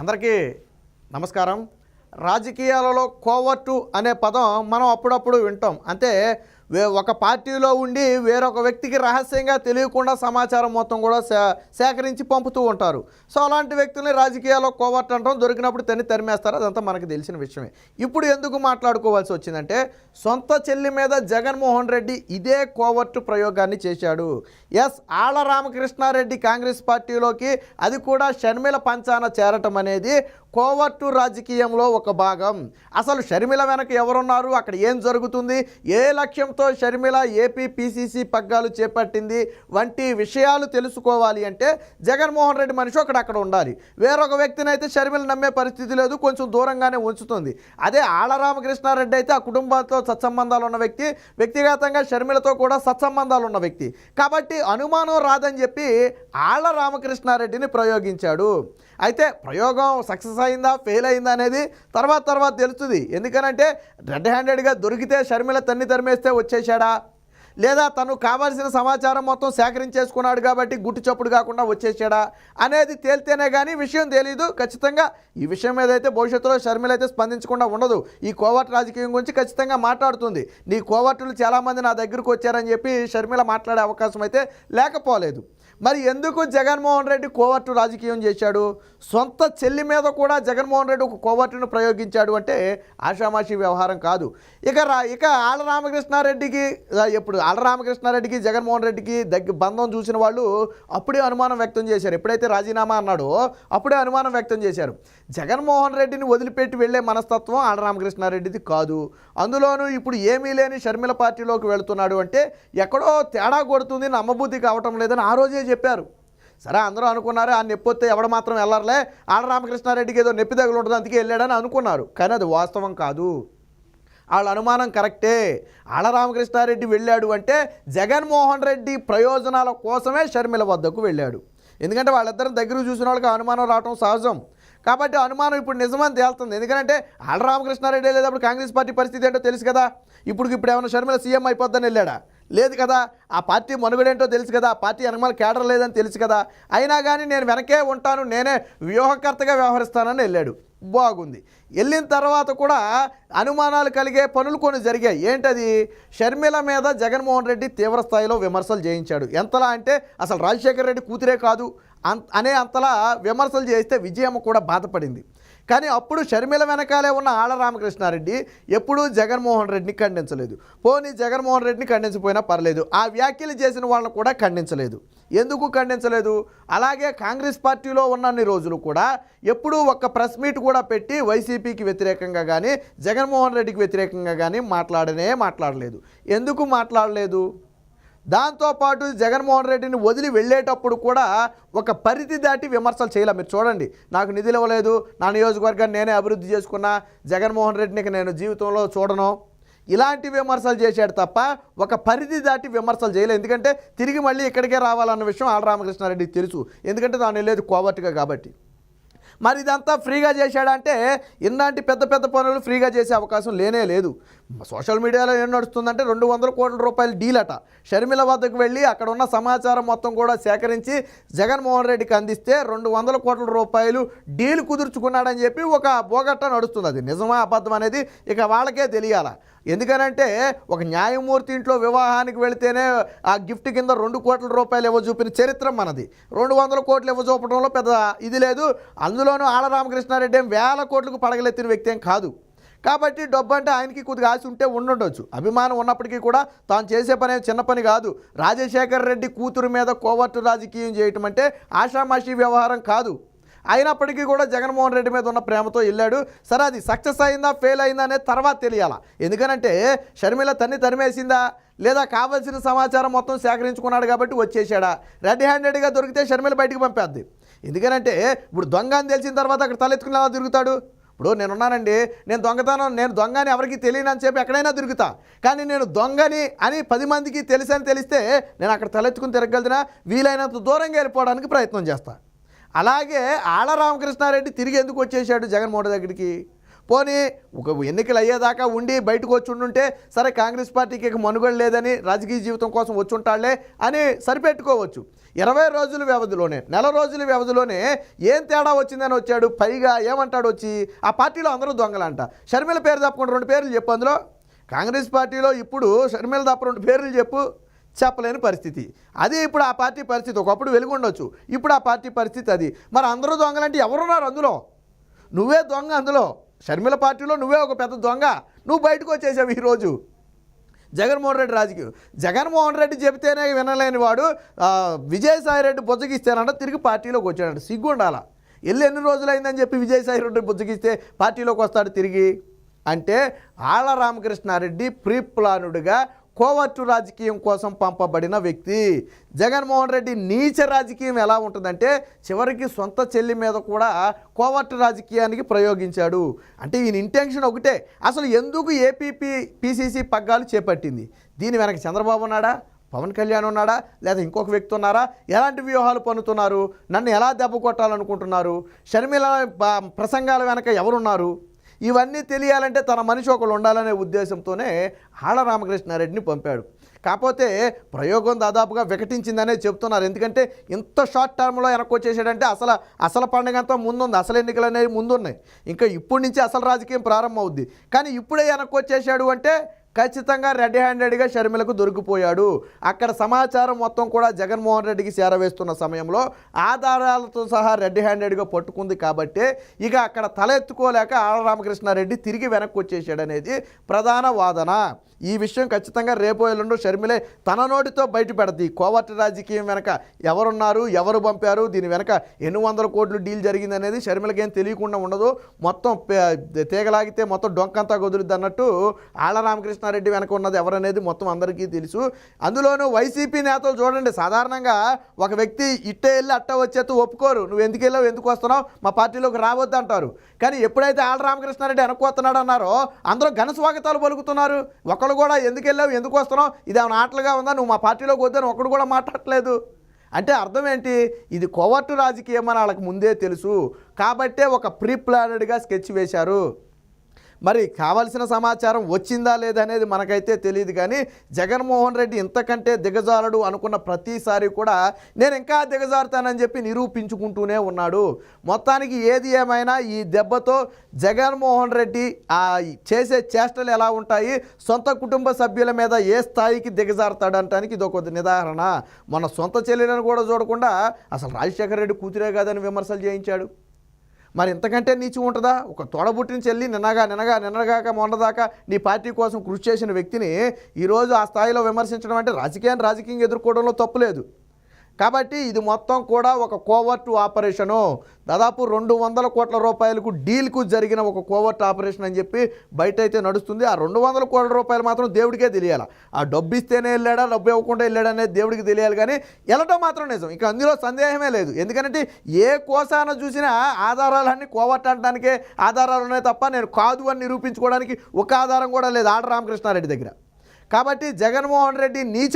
అందరికీ నమస్కారం. రాజకీయాలలో కోవర్టు అనే పదం మనం అప్పుడప్పుడు వింటాం. అంటే ఒక పార్టీలో ఉండి వేరొక వ్యక్తికి రహస్యంగా తెలియకుండా సమాచారం మొత్తం కూడా సేకరించి పంపుతూ ఉంటారు. సో అలాంటి వ్యక్తుల్ని రాజకీయాల్లో కోవర్ట్ అంటాం. దొరికినప్పుడు తరిమేస్తారు. అదంతా మనకు తెలిసిన విషయమే. ఇప్పుడు ఎందుకు మాట్లాడుకోవాల్సి వచ్చిందంటే, సొంత చెల్లి మీద జగన్మోహన్ రెడ్డి ఇదే కోవర్టు ప్రయోగాన్ని చేశాడు. ఆళ్ల రామకృష్ణారెడ్డి కాంగ్రెస్ పార్టీలోకి, అది కూడా షర్మిల పంచాన చేరటం అనేది కోవర్టు రాజకీయంలో ఒక భాగం. అసలు షర్మిల వెనక ఎవరున్నారు, అక్కడ ఏం జరుగుతుంది, ఏ లక్ష్యంతో షర్మిల ఏపీ పీసీసీ పగ్గాలు చేపట్టింది వంటి విషయాలు తెలుసుకోవాలి అంటే జగన్మోహన్ రెడ్డి మనిషి అక్కడ ఉండాలి. వేరొక వ్యక్తిని అయితే షర్మిల నమ్మే పరిస్థితి లేదు, కొంచెం దూరంగానే ఉంచుతుంది. అదే ఆళ్ల రామకృష్ణారెడ్డి అయితే ఆ కుటుంబంతో సత్సంబంధాలు ఉన్న వ్యక్తి, వ్యక్తిగతంగా షర్మిలతో కూడా సత్సంబంధాలు ఉన్న వ్యక్తి. కాబట్టి అనుమానం రాదని చెప్పి ఆళ్ల రామకృష్ణారెడ్డిని ప్రయోగించాడు. అయితే ప్రయోగం సక్సెస్ అయిందా ఫెయిల్ అయిందా అనేది తర్వాత తెలుస్తుంది. ఎందుకనంటే రెడ్ హ్యాండెడ్గా దొరికితే షర్మిల తరిమేస్తే వచ్చేసాడా, లేదా తను కావాల్సిన సమాచారం మొత్తం సేకరించేసుకున్నాడు కాబట్టి గుట్టు చప్పుడు కాకుండా వచ్చేసాడా అనేది తేలితేనే కానీ విషయం తెలీదు. ఖచ్చితంగా ఈ విషయం మీద అయితే భవిష్యత్తులో షర్మిల అయితే స్పందించకుండా ఉండదు. ఈ కోవర్ట్ రాజకీయం గురించి ఖచ్చితంగా మాట్లాడుతుంది. నీ కోవర్టులు చాలామంది నా దగ్గరకు వచ్చారని చెప్పి షర్మిల మాట్లాడే అవకాశం అయితే లేకపోలేదు. మరి ఎందుకు జగన్మోహన్ రెడ్డి కోవర్టు రాజకీయం చేశాడు? సొంత చెల్లి మీద కూడా జగన్మోహన్ రెడ్డి ఒక కోవర్టును ప్రయోగించాడు అంటే ఆషామాషి వ్యవహారం కాదు. ఇక ఆళ్ల రామకృష్ణారెడ్డికి జగన్మోహన్ రెడ్డికి బంధం చూసిన వాళ్ళు అప్పుడే అనుమానం వ్యక్తం చేశారు. ఎప్పుడైతే రాజీనామా అన్నాడో అప్పుడే అనుమానం వ్యక్తం చేశారు. జగన్మోహన్ రెడ్డిని వదిలిపెట్టి వెళ్లే మనస్తత్వం ఆళ్ల రామకృష్ణారెడ్డిది కాదు. అందులోనూ ఇప్పుడు ఏమీ లేని షర్మిల పార్టీలోకి వెళుతున్నాడు అంటే ఎక్కడో తేడా కొడుతుంది, నమ్మబుద్ధి కావటం లేదని ఆ రోజే చెప్పారు. సరే, అందరూ అనుకున్నారు ఆ నొప్పొస్తే ఎవడ మాత్రం వెళ్ళారులే, ఆళ్ల రామకృష్ణారెడ్డికి ఏదో నొప్పి తగులు ఉంటుంది అందుకే వెళ్ళాడని అనుకున్నారు. కానీ అది వాస్తవం కాదు. వాళ్ళ అనుమానం కరెక్టే. ఆళ్ల రామకృష్ణారెడ్డి వెళ్ళాడు అంటే జగన్మోహన్ రెడ్డి ప్రయోజనాల కోసమే షర్మిల వద్దకు వెళ్ళాడు. ఎందుకంటే వాళ్ళిద్దరం దగ్గర చూసిన వాళ్ళకి అనుమానం రావడం సహజం. కాబట్టి అనుమానం ఇప్పుడు నిజమని తేలుతుంది. ఎందుకంటే ఆళ్ల రామకృష్ణారెడ్డి వెళ్ళేటప్పుడు కాంగ్రెస్ పార్టీ పరిస్థితి ఏంటో తెలుసు కదా. ఇప్పుడు ఏమైనా షర్మిల సీఎం అయిపోద్దని వెళ్ళాడా? లేదు కదా. ఆ పార్టీ మనుగడేంటో తెలుసు కదా. ఆ పార్టీ వెనకమాల కేడర్ లేదని తెలుసు కదా. అయినా కానీ నేను వెనకే ఉంటాను, నేనే వ్యూహకర్తగా వ్యవహరిస్తానని వెళ్ళాడు. బాగుంది. వెళ్ళిన తర్వాత కూడా అనుమానాలు కలిగే పనులు కొన్ని జరిగాయి. ఏంటది? షర్మిల మీద జగన్మోహన్ రెడ్డి తీవ్ర స్థాయిలో విమర్శలు చేయించాడు. ఎంతలా అంటే అసలు రాజశేఖర రెడ్డి కూతురే కాదు అనే అంతలా విమర్శలు చేస్తే విజయమ్మ కూడా బాధపడింది. కానీ అప్పుడు షర్మిల వెనకాలే ఉన్న ఆళ్ల రామకృష్ణారెడ్డి ఎప్పుడూ జగన్మోహన్ రెడ్డిని ఖండించలేదు. పోనీ జగన్మోహన్ రెడ్డిని ఖండించకపోయినా పర్లేదు, ఆ వ్యాఖ్యలు చేసిన వాళ్ళని కూడా ఖండించలేదు. ఎందుకు ఖండించలేదు? అలాగే కాంగ్రెస్ పార్టీలో ఉన్నన్ని రోజులు కూడా ఎప్పుడూ ఒక్క ప్రెస్ మీట్ కూడా పెట్టి వైసీపీకి వ్యతిరేకంగా కానీ జగన్మోహన్ రెడ్డికి వ్యతిరేకంగా కానీ మాట్లాడలేదు. ఎందుకు మాట్లాడలేదు? దాంతోపాటు జగన్మోహన్ రెడ్డిని వదిలి వెళ్ళేటప్పుడు కూడా ఒక పరిధి దాటి విమర్శలు చేయలే. మీరు చూడండి, నాకు నిధులు ఇవ్వలేదు, నా నియోజకవర్గాన్ని నేనే అభివృద్ధి చేసుకున్నా, జగన్మోహన్ రెడ్డిని నేను జీవితంలో చూడను, ఇలాంటి విమర్శలు చేశాడు తప్ప ఒక పరిధి దాటి విమర్శలు చేయలేదు. ఎందుకంటే తిరిగి మళ్ళీ ఇక్కడికే రావాలన్న విషయం ఆళ్ల రామకృష్ణారెడ్డికి తెలుసు. ఎందుకంటే తాను వెళ్ళేది కోవర్టుగా కాబట్టి. మరి ఇదంతా ఫ్రీగా చేశాడంటే ఇలాంటి పెద్ద పనులు ఫ్రీగా చేసే అవకాశం లేదు. సోషల్ మీడియాలో ఏం నడుస్తుందంటే 200 కోట్ల రూపాయల డీల్ అట. షర్మిల వద్దకు వెళ్ళి అక్కడ ఉన్న సమాచారం మొత్తం కూడా సేకరించి జగన్మోహన్ రెడ్డికి అందిస్తే 200 కోట్ల రూపాయలు డీల్ కుదుర్చుకున్నాడని చెప్పి ఒక బోగట్ట నడుస్తుంది. అది నిజమా అబద్ధం అనేది ఇక వాళ్ళకే తెలియాల. ఎందుకనంటే ఒక న్యాయమూర్తి ఇంట్లో వివాహానికి వెళితేనే ఆ గిఫ్ట్ కింద 2 కోట్ల రూపాయలు ఇవ్వజూపిన చరిత్ర మనది. 200 కోట్లు ఇవ్వజూపడంలో పెద్ద ఇది లేదు. అందులోనూ ఆళ్ల రామకృష్ణారెడ్డి ఏం 1000 కోట్లకు పడగలెత్తిన వ్యక్తి ఏం కాదు. కాబట్టి డబ్బు అంటే ఆయనకి కొద్దిగా ఆశ ఉంటే ఉండొచ్చు, అభిమానం ఉన్నప్పటికీ కూడా తాను చేసే పని చిన్న పని కాదు. రాజశేఖర రెడ్డి కూతురు మీద కోవర్టు రాజకీయం చేయటం అంటే ఆషామాషి వ్యవహారం కాదు. అయినప్పటికీ కూడా జగన్మోహన్ రెడ్డి మీద ఉన్న ప్రేమతో వెళ్ళాడు. సరే, అది సక్సెస్ అయిందా ఫెయిల్ అయిందా అనేది తర్వాత తెలియాలా. ఎందుకనంటే షర్మిల తరిమేసిందా, లేదా కావాల్సిన సమాచారం మొత్తం సేకరించుకున్నాడు కాబట్టి వచ్చేసాడా? రెడ్ హ్యాండెడ్గా దొరికితే షర్మిల బయటికి పంపేద్ది. ఎందుకనంటే ఇప్పుడు దొంగ అని తెలిసిన తర్వాత అక్కడ తలెత్తుకుని ఎలా తిరుగుతాడు? ఇప్పుడు నేనున్నానండి, నేను దొంగని ఎవరికి తెలియనని చెప్పి ఎక్కడైనా తిరుగుతా. కానీ నేను దొంగని అని 10 మందికి తెలిస్తే నేను అక్కడ తలెత్తుకుని తిరగలిగినా వీలైనంత దూరంగా వెళ్ళిపోవడానికి ప్రయత్నం చేస్తా. అలాగే ఆళ్ల రామకృష్ణారెడ్డి తిరిగి ఎందుకు వచ్చేసాడు జగన్మోహన్ దగ్గరికి? పోనీ ఒక ఎన్నికలు అయ్యేదాకా ఉండి బయటకు వచ్చి ఉండుంటే సరే, కాంగ్రెస్ పార్టీకి మనుగడ లేదని రాజకీయ జీవితం కోసం వచ్చి ఉంటాళ్లే అని సరిపెట్టుకోవచ్చు. 20 రోజుల వ్యవధిలోనే, నెల రోజుల వ్యవధిలోనే ఏం తేడా వచ్చిందని వచ్చాడు. పైగా ఏమంటాడు వచ్చి, ఆ పార్టీలో అందరూ దొంగలంట. షర్మిల పేరు తప్పకుండా 2 పేర్లు చెప్పు. అందులో కాంగ్రెస్ పార్టీలో ఇప్పుడు షర్మిల తప్ప 2 పేర్లు చెప్పు, చెప్పలేని పరిస్థితి. అది ఇప్పుడు ఆ పార్టీ పరిస్థితి. ఒకప్పుడు వెలుగుండొచ్చు, ఇప్పుడు ఆ పార్టీ పరిస్థితి అది. మరి అందరూ దొంగలంటే ఎవరున్నారు అందులో? నువ్వే దొంగ అందులో. షర్మిల పార్టీలో నువ్వే ఒక పెద్ద దొంగ. నువ్వు బయటకు వచ్చేసావు ఈరోజు. జగన్మోహన్ రెడ్డి రాజకీయం, జగన్మోహన్ రెడ్డి చెబితేనే వినలేని వాడు విజయసాయి రెడ్డి బుజ్జగిస్తేనంట తిరిగి పార్టీలోకి వచ్చాడంట. సిగ్గు ఉండాలా? ఎన్ని రోజులైందని చెప్పి విజయసాయి రెడ్డి బుజ్జగిస్తే పార్టీలోకి వస్తాడు తిరిగి అంటే. ఆళ్ల రామకృష్ణారెడ్డి ప్రీ ప్లానుడ్గా కోవర్టు రాజకీయం కోసం పంపబడిన వ్యక్తి. జగన్మోహన్ రెడ్డి నీచ రాజకీయం ఎలా ఉంటుందంటే చివరికి సొంత చెల్లి మీద కూడా కోవర్టు రాజకీయానికి ప్రయోగించాడు. అంటే ఈయన ఇంటెన్షన్ ఒకటే. అసలు ఎందుకు ఏపీపీసీసీ పగ్గాలు చేపట్టింది? దీని వెనక చంద్రబాబు ఉన్నాడా, పవన్ కళ్యాణ్ ఉన్నాడా, లేదా ఇంకొక వ్యక్తి ఉన్నారా? ఎలాంటి వ్యూహాలు పన్నుతున్నారు? నన్ను ఎలా దెబ్బ కొట్టాలనుకుంటున్నారు? షర్మిల ప్రసంగాల వెనక ఎవరున్నారు? ఇవన్నీ తెలియాలంటే తన మనిషి ఒకళ్ళు ఉండాలనే ఉద్దేశంతోనే ఆళ్ల రామకృష్ణారెడ్డిని పంపాడు. కాకపోతే ప్రయోగం దాదాపుగా వికటించిందనే చెప్తున్నారు. ఎందుకంటే ఇంత షార్ట్ టర్మ్లో వెనక్కి వచ్చేసాడంటే అసలు పండుగ అంతా ముందుంది, అసలు ఎన్నికలు అనేవి ముందున్నాయి. ఇంకా ఇప్పటి నుంచి అసలు రాజకీయం ప్రారంభం అవుద్ది. కానీ ఇప్పుడే వెనక్కి వచ్చేసాడు అంటే ఖచ్చితంగా రెడ్ హ్యాండెడ్గా షర్మిలకు దొరికిపోయాడు. అక్కడ సమాచారం మొత్తం కూడా జగన్మోహన్ రెడ్డికి చేరవేస్తున్న సమయంలో ఆధారాలతో సహా రెడ్ హ్యాండెడ్గా పట్టుకుంది. కాబట్టి ఇక అక్కడ తలెత్తుకోలేక ఆళ్ల రామకృష్ణారెడ్డి తిరిగి వెనక్కి వచ్చేసాడనేది ప్రధాన వాదన. ఈ విషయం ఖచ్చితంగా రేపో ఎల్లుండో షర్మిలే తన నోటితో బయట పెడద్ది. కోవర్టు రాజకీయం వెనక ఎవరున్నారు, ఎవరు పంపారు, దీని వెనక ఎన్ని వందల కోట్లు డీల్ జరిగింది అనేది షర్మిలకి ఏం తెలియకుండా ఉండదు. మొత్తం తీగలాగితే మొత్తం డొంకంతా కుదురుద్ది అన్నట్టు ఆళ్ల రామకృష్ణారెడ్డి వెనక ఉన్నది ఎవరనేది మొత్తం అందరికీ తెలుసు. అందులోనూ వైసీపీ నేతలు చూడండి, సాధారణంగా ఒక వ్యక్తి ఇట్టే వెళ్ళి అట్ట వచ్చేస్తూ ఒప్పుకోరు. నువ్వు ఎందుకు వెళ్ళావు, ఎందుకు వస్తున్నావు, మా పార్టీలోకి రావద్దు అంటారు. కానీ ఎప్పుడైతే ఆళ్ల రామకృష్ణారెడ్డి వెనక్కి వస్తున్నాడు అన్నారో అందరూ ఘన స్వాగతాలు పలుకుతున్నారు. ఒకళ్ళు కూడా ఎందుకు వెళ్ళావు, ఎందుకు వస్తున్నావు, ఇది ఏమైనా ఆటలుగా ఉందా, నువ్వు మా పార్టీలోకి వద్దని ఒకడు కూడా మాట్లాడట్లేదు. అంటే అర్థం ఏంటి? ఇది కోవర్టు రాజకీయం అని వాళ్ళకి ముందే తెలుసు. కాబట్టే ఒక ప్రీ ప్లానెడ్గా స్కెచ్ వేశారు. మరి కావాల్సిన సమాచారం వచ్చిందా లేదనేది మనకైతే తెలియదు. కానీ జగన్మోహన్ రెడ్డి ఇంతకంటే దిగజారడు అనుకున్న ప్రతిసారి కూడా నేను ఇంకా దిగజారుతానని చెప్పి నిరూపించుకుంటూనే ఉన్నాడు. మొత్తానికి ఏది ఏమైనా ఈ దెబ్బతో జగన్మోహన్ రెడ్డి చేసే చేష్టలు ఎలా ఉంటాయి, సొంత కుటుంబ సభ్యుల మీద ఏ స్థాయికి దిగజారుతాడంటానికి ఇది ఒక నిదాహరణ. మన సొంత చెల్లెలను కూడా చూడకుండా అసలు రాజశేఖర రెడ్డి కూతురే కాదని విమర్శలు చేయించాడు. మరి ఇంతకంటే నీచి ఉంటుందా? ఒక తోడబుట్టిన చెల్లి నిన్నగాక మొన్నదాకా నీ పార్టీ కోసం కృషి చేసిన వ్యక్తిని ఈరోజు ఆ స్థాయిలో విమర్శించడం అంటే రాజకీయంగా ఎదుర్కోవడంలో తప్పులేదు. కాబట్టి ఇది మొత్తం కూడా ఒక కోవర్టు ఆపరేషను. దాదాపు 200 కోట్ల రూపాయలకు డీల్కు జరిగిన ఒక కోవర్టు ఆపరేషన్ అని చెప్పి బయట అయితే నడుస్తుంది. ఆ 200 కోట్ల రూపాయలు మాత్రం దేవుడికే తెలియాలి. ఆ డబ్బు ఇస్తేనే వెళ్ళాడా, డబ్బు ఇవ్వకుండా వెళ్ళాడా అనేది దేవుడికి తెలియాలి. కానీ వెళ్ళటం మాత్రం నిజం, ఇక అందులో సందేహమే లేదు. ఎందుకంటే ఏ కోసాన చూసినా ఆధారాలన్నీ కోవర్టు అనడానికే ఆధారాలు ఉన్నాయి తప్ప నేను కాదు అని నిరూపించుకోవడానికి ఒక ఆధారం కూడా లేదు ఆళ్ల రామకృష్ణారెడ్డి దగ్గర. కాబట్టి జగన్మోహన్ రెడ్డి నీచ